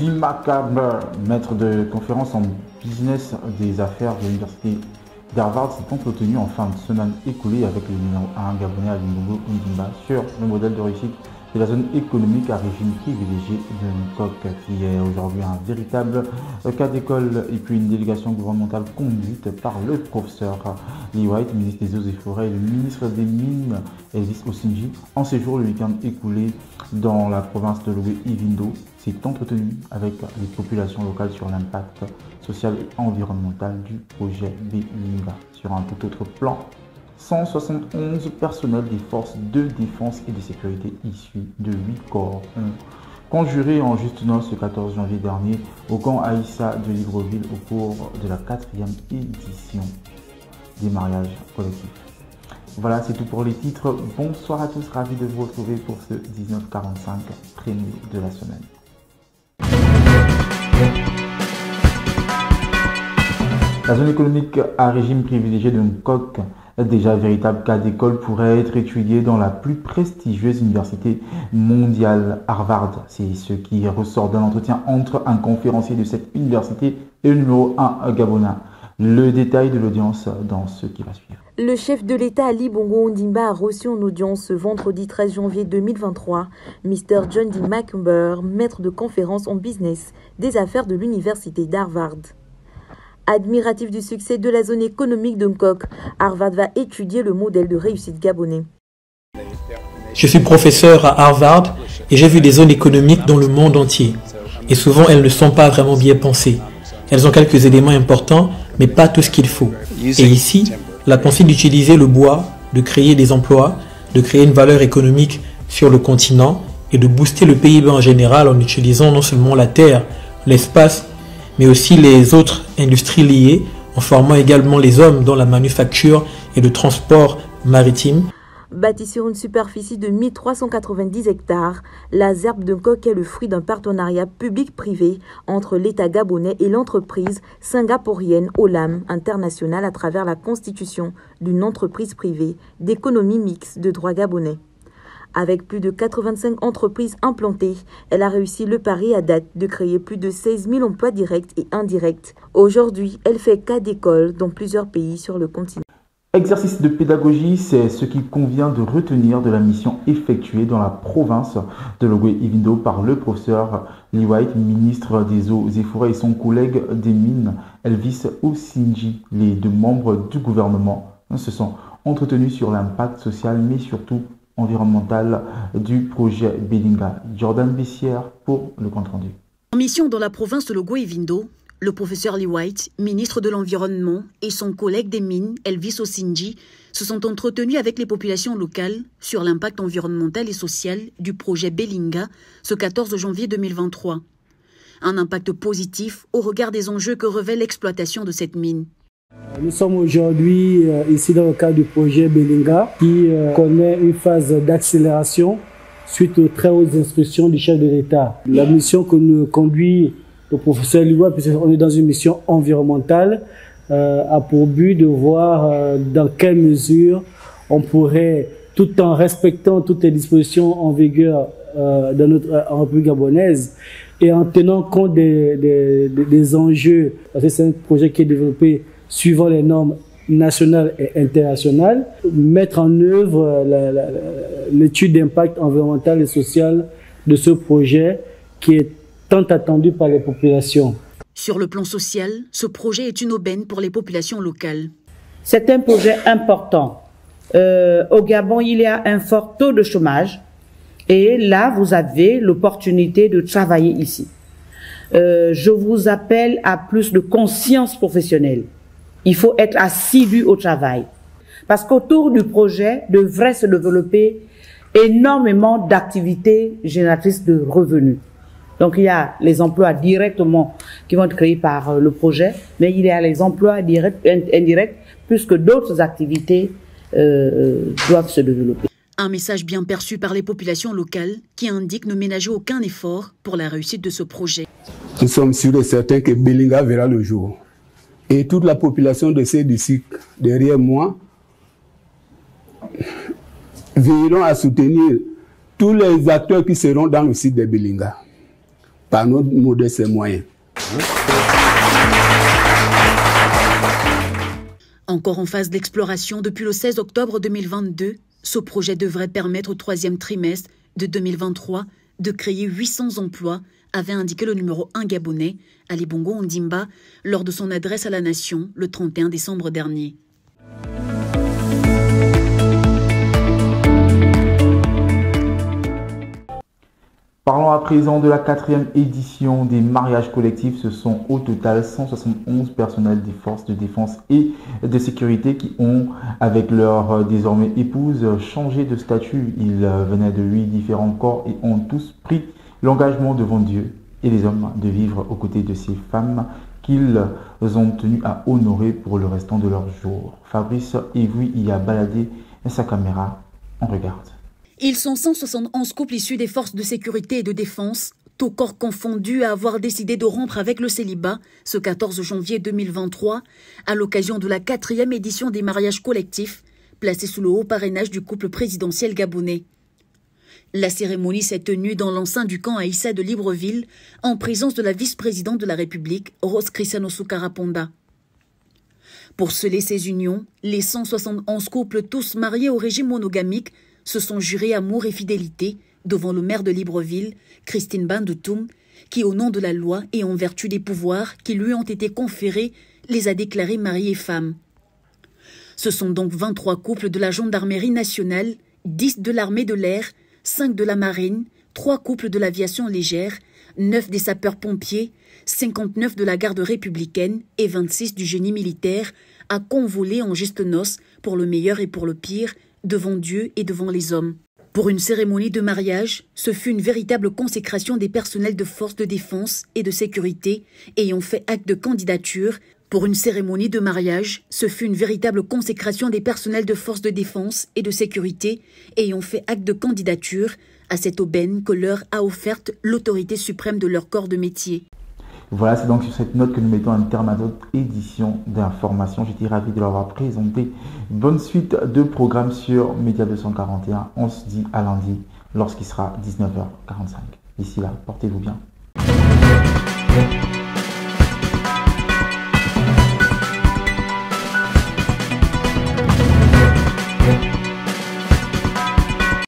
Jody McCabe, maître de conférence en business des affaires de l'université d'Harvard, s'est entretenu en fin de semaine écoulée avec le numéro 1 gabonais Ali Bongo Ondimba sur le modèle de réussite de la zone économique à régime privilégié de Nkok, qui est aujourd'hui un véritable cas d'école, et puis une délégation gouvernementale conduite par le professeur Lee White, ministre des Eaux et Forêts, et le ministre des Mines Elvis Osinji, en séjour le week-end écoulé dans la province de Logé-Ivindo, s'est entretenu avec les populations locales sur l'impact social et environnemental du projet Belinga. Sur un tout autre plan, 171 personnels des forces de défense et de sécurité issus de 8 corps ont conjuré en juste noces le 14 janvier dernier au camp Aïssa de Libreville au cours de la 4e édition des mariages collectifs. Voilà, c'est tout pour les titres. Bonsoir à tous, ravi de vous retrouver pour ce 1945 premier de la semaine. La zone économique à régime privilégié de Nkok, déjà véritable cas d'école, pourrait être étudiée dans la plus prestigieuse université mondiale, Harvard. C'est ce qui ressort d'un entretien entre un conférencier de cette université et le numéro 1 gabonais. Le détail de l'audience dans ce qui va suivre. Le chef de l'État Ali Bongo Ondimba a reçu en audience ce vendredi 13 janvier 2023 Mr. John D. McCumber, maître de conférence en business des affaires de l'université d'Harvard. Admiratif du succès de la zone économique de Nkok, Harvard va étudier le modèle de réussite gabonais. Je suis professeur à Harvard et j'ai vu des zones économiques dans le monde entier. Et souvent, elles ne sont pas vraiment bien pensées. Elles ont quelques éléments importants, mais pas tout ce qu'il faut. Et ici, la pensée d'utiliser le bois, de créer des emplois, de créer une valeur économique sur le continent et de booster le PIB en général en utilisant non seulement la terre, l'espace, mais aussi les autres industries liées, en formant également les hommes dans la manufacture et le transport maritime. Bâtie sur une superficie de 1390 hectares, la ZERP de Nkok est le fruit d'un partenariat public-privé entre l'État gabonais et l'entreprise singapourienne Olam International à travers la constitution d'une entreprise privée d'économie mixte de droit gabonais. Avec plus de 85 entreprises implantées, elle a réussi le pari à date de créer plus de 16 000 emplois directs et indirects. Aujourd'hui, elle fait cas d'école dans plusieurs pays sur le continent. Exercice de pédagogie, c'est ce qu'il convient de retenir de la mission effectuée dans la province de Logé-Ivindo par le professeur Lee White, ministre des Eaux et Forêts, et son collègue des Mines, Elvis Osinji. Les deux membres du gouvernement se sont entretenus sur l'impact social, mais surtout environnemental du projet Belinga. Jordan Bessière pour le compte-rendu. En mission dans la province de Logé-Ivindo, le professeur Lee White, ministre de l'Environnement, et son collègue des Mines, Elvis Osinji, se sont entretenus avec les populations locales sur l'impact environnemental et social du projet Belinga ce 14 janvier 2023. Un impact positif au regard des enjeux que revêt l'exploitation de cette mine. Nous sommes aujourd'hui ici dans le cadre du projet Belinga qui connaît une phase d'accélération suite aux très hautes instructions du chef de l'État. La mission que nous conduit le professeur Lee White, puisqu'on est dans une mission environnementale, a pour but de voir dans quelle mesure on pourrait, tout en respectant toutes les dispositions en vigueur dans notre République gabonaise et en tenant compte des enjeux, parce que c'est un projet qui est développé suivant les normes nationales et internationales, mettre en œuvre l'étude d'impact environnemental et social de ce projet qui est tant attendu par les populations. Sur le plan social, ce projet est une aubaine pour les populations locales. C'est un projet important. Au Gabon, il y a un fort taux de chômage et là, vous avez l'opportunité de travailler ici. Je vous appelle à plus de conscience professionnelle. Il faut être assidu au travail parce qu'autour du projet devrait se développer énormément d'activités génératrices de revenus. Donc il y a les emplois directement qui vont être créés par le projet, mais il y a les emplois directs et indirects puisque d'autres activités doivent se développer. Un message bien perçu par les populations locales qui indique ne ménager aucun effort pour la réussite de ce projet. Nous sommes sûrs et certains que Belinga verra le jour. Et toute la population de ces districts derrière moi veilleront à soutenir tous les acteurs qui seront dans le site de Belinga. par nos modestes moyens. Encore en phase d'exploration depuis le 16 octobre 2022, ce projet devrait permettre au troisième trimestre de 2023 de créer 800 emplois, avait indiqué le numéro 1 gabonais, Ali Bongo Ondimba, lors de son adresse à la nation le 31 décembre dernier. Parlons à présent de la 4e édition des mariages collectifs. Ce sont au total 171 personnels des forces de défense et de sécurité qui ont, avec leur désormais épouse, changé de statut. Ils venaient de 8 différents corps et ont tous pris l'engagement devant Dieu et les hommes de vivre aux côtés de ces femmes qu'ils ont tenu à honorer pour le restant de leur jour. Fabrice Evoui y a baladé sa caméra. On regarde. Ils sont 171 couples issus des forces de sécurité et de défense, tous corps confondus, à avoir décidé de rompre avec le célibat ce 14 janvier 2023 à l'occasion de la 4e édition des mariages collectifs placés sous le haut parrainage du couple présidentiel gabonais. La cérémonie s'est tenue dans l'enceinte du camp Aïssa de Libreville en présence de la vice-présidente de la République, Rose Cristiano Soukaraponda. Pour sceller ces unions, les 171 couples tous mariés au régime monogamique se sont jurés amour et fidélité devant le maire de Libreville, Christine Bandoutoum, qui, au nom de la loi et en vertu des pouvoirs qui lui ont été conférés, les a déclarés mari et femme. Ce sont donc 23 couples de la gendarmerie nationale, 10 de l'armée de l'air, 5 de la marine, 3 couples de l'aviation légère, 9 des sapeurs-pompiers, 59 de la garde républicaine et 26 du génie militaire à convoler en juste noces pour le meilleur et pour le pire, devant Dieu et devant les hommes. Pour une cérémonie de mariage, ce fut une véritable consécration des personnels de forces de défense et de sécurité ayant fait acte de candidature. Pour une cérémonie de mariage, ce fut une véritable consécration des personnels de forces de défense et de sécurité ayant fait acte de candidature à cette aubaine que leur a offerte l'autorité suprême de leur corps de métier. Voilà, c'est donc sur cette note que nous mettons un terme à notre édition d'information. J'étais ravi de l'avoir présenté. Bonne suite de programmes sur Média 241. On se dit à lundi lorsqu'il sera 19h45. D'ici là, portez-vous bien.